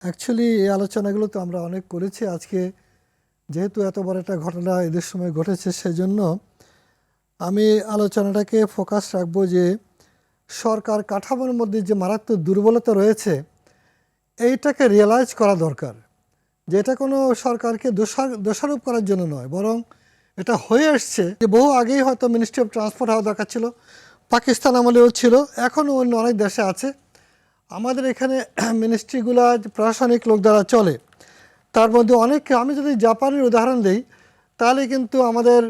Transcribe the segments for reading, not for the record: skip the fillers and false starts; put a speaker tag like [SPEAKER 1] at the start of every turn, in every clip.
[SPEAKER 1] Actually এই আলোচনাগুলো তো আমরা অনেক করেছি। আজকে যেহেতু এত বড় একটা ঘটনা এদের সময় ঘটেছে, সেজন্য আমি আলোচনাটাকে ফোকাস রাখবো যে সরকার কাঠামোর মধ্যে যে মারাত্মক দুর্বলতা রয়েছে এইটাকে রিয়েলাইজ করা দরকার। যে এটা কোনো সরকারকে দোষারোপ করার জন্য নয়, বরং এটা হয়ে আসছে যে বহু আগেই হয়তো মিনিস্ট্রি অফ ট্রান্সপোর্ট হওয়া দরকার ছিল, পাকিস্তান আমলেও ছিল, এখনও অন্য অনেক দেশে আছে। আমাদের এখানে মিনিস্ট্রিগুলো প্রশাসনিক লোক দ্বারা চলে, তার মধ্যে অনেকে, আমি যদি জাপানের উদাহরণ দিই তাহলে কিন্তু আমাদের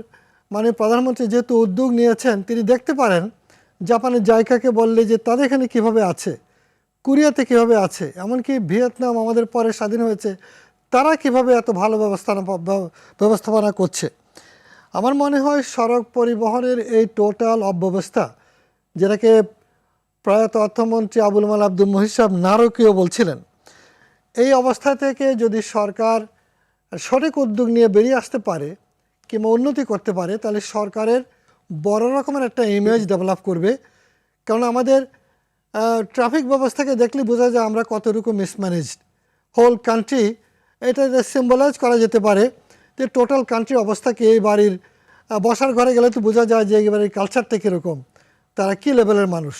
[SPEAKER 1] প্রধানমন্ত্রী যেহেতু উদ্যোগ নিয়েছেন, তিনি দেখতে পারেন জাপানের জায়গাকে বললে যে তাদের এখানে কীভাবে আছে, কোরিয়াতে কীভাবে আছে, এমনকি ভিয়েতনাম আমাদের পরে স্বাধীন হয়েছে, তারা কিভাবে এত ভালো ব্যবস্থাপনা করছে। আমার মনে হয় সড়ক পরিবহনের এই টোটাল অব্যবস্থা, যেটাকে প্রয়াত অর্থমন্ত্রী আবুল মাল আব্দুল মুহিত সাহেব নারকীয় বলছিলেন, এই অবস্থা থেকে যদি সরকার সঠিক উদ্যোগ নিয়ে বেরিয়ে আসতে পারে কিংবা উন্নতি করতে পারে, তাহলে সরকারের বড় রকমের একটা ইমেজ ডেভেলপ করবে। কারণ আমাদের ট্রাফিক ব্যবস্থাকে দেখলে বোঝা যায় আমরা কতটুকু মিসম্যানেজড। হোল কান্ট্রি, এটা সিম্বলাইজ করা যেতে পারে যে টোটাল কান্ট্রির অবস্থা কি। এই বাড়ির বসার ঘরে গেলে তো বোঝা যায় যে এই বাড়ির কালচারটা কীরকম, তারা কী লেভেলের মানুষ।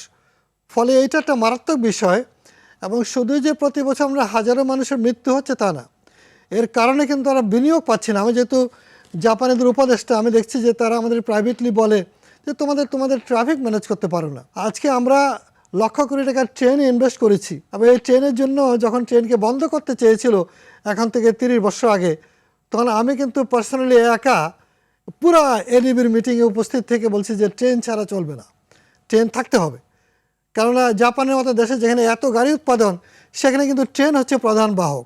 [SPEAKER 1] ফলে এইটা একটা মারাত্মক বিষয়। এবং শুধু যে প্রতি বছর আমরা হাজারো মানুষের মৃত্যু হচ্ছে তা না, এর কারণে কিন্তু তারা বিনিয়োগ পাচ্ছে না। আমি যেহেতু জাপানিদের উপদেষ্টা, আমি দেখছি যে তারা আমাদের প্রাইভেটলি বলে যে তোমাদের ট্রাফিক ম্যানেজ করতে পারো না। আজকে আমরা লক্ষ কোটি টাকার ট্রেনে ইনভেস্ট করেছি, এবং এই ট্রেনের জন্য যখন ট্রেনকে বন্ধ করতে চেয়েছিল এখন থেকে 30 বছর আগে, তখন আমি কিন্তু পার্সোনালি একা পুরা এডিবির মিটিংয়ে উপস্থিত থেকে বলছি যে ট্রেন ছাড়া চলবে না, ট্রেন থাকতে হবে। কেননা জাপানের মতো দেশে যেখানে এত গাড়ি উৎপাদন, সেখানে কিন্তু ট্রেন হচ্ছে প্রধান বাহক,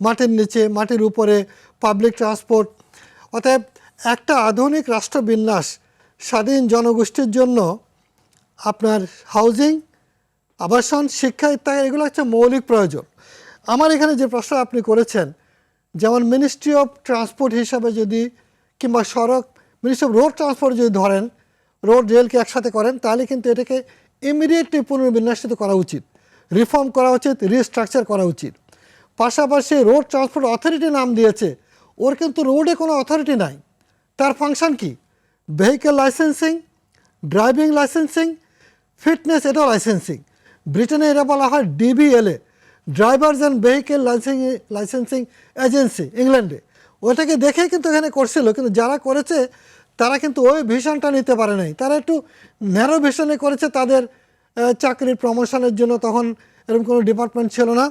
[SPEAKER 1] মাটির নিচে মাটির উপরে পাবলিক ট্রান্সপোর্ট। অতএব একটা আধুনিক রাষ্ট্রবিন্যাস স্বাধীন জনগোষ্ঠীর জন্য আপনার হাউজিং, আবাসন, শিক্ষা ইত্যাদি এগুলো হচ্ছে মৌলিক প্রয়োজন। আমার এখানে যে প্রশ্ন আপনি করেছেন, যেমন মিনিস্ট্রি অফ ট্রান্সপোর্ট হিসাবে যদি, কিংবা সড়ক মিনিস্ট্রি অফ রোড ট্রান্সপোর্ট যদি ধরেন, রোড রেলকে একসাথে করেন, তাহলে কিন্তু এটাকে ইমিডিয়েটলি পুনর্বিন্যাসিত করা উচিত, রিফর্ম করা উচিত, রিস্ট্রাকচার করা উচিত। পাশাপাশি রোড ট্রান্সপোর্ট অথরিটি নাম দিয়েছে, ওর কিন্তু রোডে কোনো অথরিটি নাই। তার ফাংশন কি? Vehicle licensing, driving licensing, fitness, এটাও লাইসেন্সিং। ব্রিটেনে এটা বলা হয় DVLA, drivers and vehicle licensing agency, ইংল্যান্ডে। ওটাকে দেখে কিন্তু এখানে করছিল, কিন্তু যারা করেছে তারা কিন্তু ওই ভিশনটা নিতে পারে নাই, তারা একটু ন্যারো ভিশনে করেছে। তাদের চাকরির প্রমোশনের জন্য তখন এরকম কোনো ডিপার্টমেন্ট ছিল না,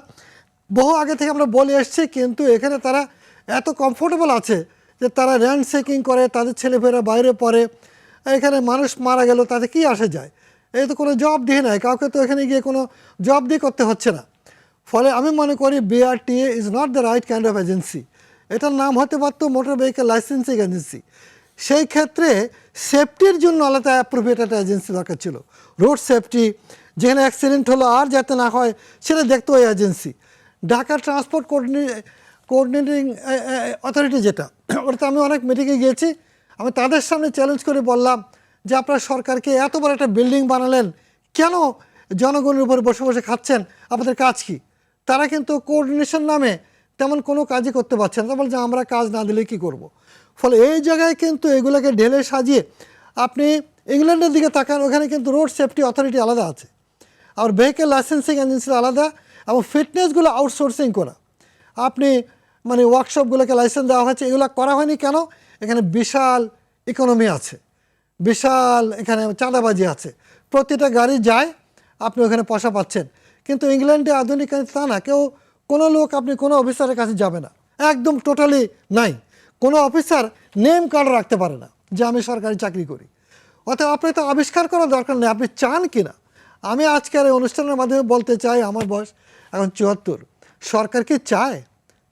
[SPEAKER 1] বহু আগে থেকে আমরা বলে এসছি। কিন্তু এখানে তারা এত কমফোর্টেবল আছে যে তারা র্যান্ড চেকিং করে, তাদের ছেলেমেয়েরা বাইরে পড়ে, এখানে মানুষ মারা গেল তাতে কি আসে যায়, এই তো কোনো জব দিয়ে নাই, কাউকে তো এখানে গিয়ে কোনো জব দিয়ে করতে হচ্ছে না। ফলে আমি মনে করি BRTA is not the right kind of agency. এটার নাম হতে পারতো মোটর ভেহিকেল লাইসেন্সিং এজেন্সি। সেই ক্ষেত্রে সেফটির জন্য আলাদা অ্যাপ্রোপ্রিয়েট একটা এজেন্সি দরকার ছিল। রোড সেফটি, যেখানে অ্যাক্সিডেন্ট হলো আর যাতে না হয় সেটা দেখতো ওই agency. Dhaka transport coordinating authority, যেটা, ওটাতে আমি অনেক মিটিংয়ে গিয়েছি। আমি তাদের সামনে চ্যালেঞ্জ করে বললাম যে আপনারা সরকারকে এত বড় একটা বিল্ডিং বানালেন, কেন জনগণের উপরে বসে বসে খাচ্ছেন, আপনাদের কাজ কি? তারা কিন্তু কোঅর্ডিনেশন নামে তেমন কোনো কাজই করতে পারছে না। তা বলছে আমরা কাজ না দিলে কি করব। ফলে এই জায়গায় কিন্তু এগুলোকে ঢেলে সাজিয়ে, আপনি ইংল্যান্ডের দিকে তাকান, ওখানে কিন্তু রোড সেফটি অথরিটি আলাদা আছে, আর ভেহিকেল লাইসেন্সিং এজেন্সি আলাদা, এবং ফিটনেসগুলো আউটসোর্সিং করা। আপনি ওয়ার্কশপগুলোকে লাইসেন্স দেওয়া হয়েছে, এগুলো করা হয়নি কেন? এখানে বিশাল ইকোনমি আছে, বিশাল এখানে চাঁদাবাজি আছে, প্রতিটা গাড়ি যায়, আপনি ওখানে পয়সা পাচ্ছেন। কিন্তু ইংল্যান্ডে আধুনিক তা না, কোনো লোক, আপনি কোনো অফিসারের কাছে যাবে না, একদম টোটালি নাই। কোনো অফিসার নেম কার্ড রাখতে পারে না যে আমি সরকারি চাকরি করি। অতএব আপনি তো আবিষ্কার করার দরকার নেই, আপনি চান কি না। আমি আজকের এই অনুষ্ঠানের মাধ্যমে বলতে চাই, আমার বয়স এখন 74, সরকার কি চায়?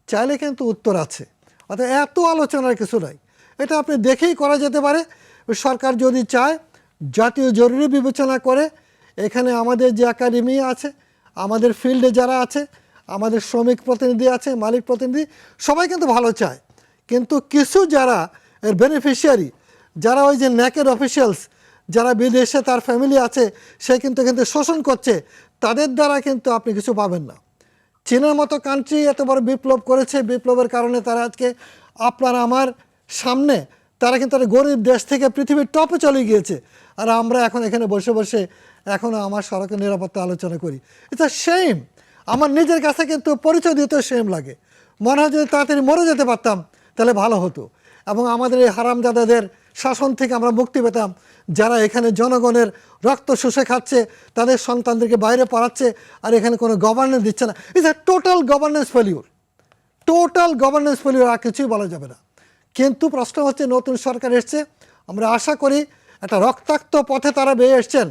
[SPEAKER 1] চাইলে কিন্তু উত্তর আছে। অর্থাৎ এত আলোচনার কিছু নাই, এটা আপনি দেখেই করা যেতে পারে। সরকার যদি চায়, জাতীয় জরুরি বিবেচনা করে, এখানে আমাদের যে একাডেমি আছে, আমাদের ফিল্ডে যারা আছে, আমাদের শ্রমিক প্রতিনিধি আছে, মালিক প্রতিনিধি, সবাই কিন্তু ভালো চায়। কিন্তু কিছু যারা এর বেনিফিশিয়ারি, যারা ওই যে ন্যাকেড অফিসিয়ালস, যারা বিদেশে তার ফ্যামিলি আছে, সে কিন্তু শোষণ করছে, তাদের দ্বারা কিন্তু আপনি কিছু পাবেন না। চীনের মতো কান্ট্রি এত বড় বিপ্লব করেছে, বিপ্লবের কারণে তারা আজকে আপনার আমার সামনে, তারা কিন্তু একটা গরিব দেশ থেকে পৃথিবীর টপে চলে গিয়েছে। আর আমরা এখন এখানে বসে বসে এখনও আমার সড়কের নিরাপত্তা আলোচনা করি। এটা সেম। আমার নিজের কাছে কিন্তু পরিচয় দিতে সেম লাগে। মনে হয় যদি তাড়াতাড়ি মরে যেতে পারতাম তাহলে ভালো হতো, এবং আমাদের এই হারামজাদাদের শাসন থেকে আমরা মুক্তি পেতাম, যারা এখানে জনগণের রক্ত শুষে খাচ্ছে, তাদের সন্তানদেরকে বাইরে পড়াচ্ছে, আর এখানে কোনো গভর্নেন্স দিচ্ছে না। It's a total governance failure, total governance failure, আর কিছুই বলা যাবে না। কিন্তু প্রশ্ন হচ্ছে, নতুন সরকার এসছে, আমরা আশা করি একটা রক্তাক্ত পথে তারা বেয়ে এসছেন।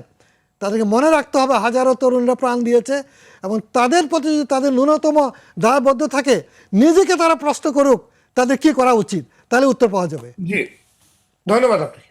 [SPEAKER 1] তাদেরকে মনে রাখতে হবে হাজারো তরুণরা প্রাণ দিয়েছে, এবং তাদের প্রতি যদি তাদের ন্যূনতম দায়বদ্ধ থাকে, নিজেকে তারা প্রশ্ন করুক তাদের কি করা উচিত, তাহলে উত্তর পাওয়া যাবে।
[SPEAKER 2] জি, ধন্যবাদ আপনি।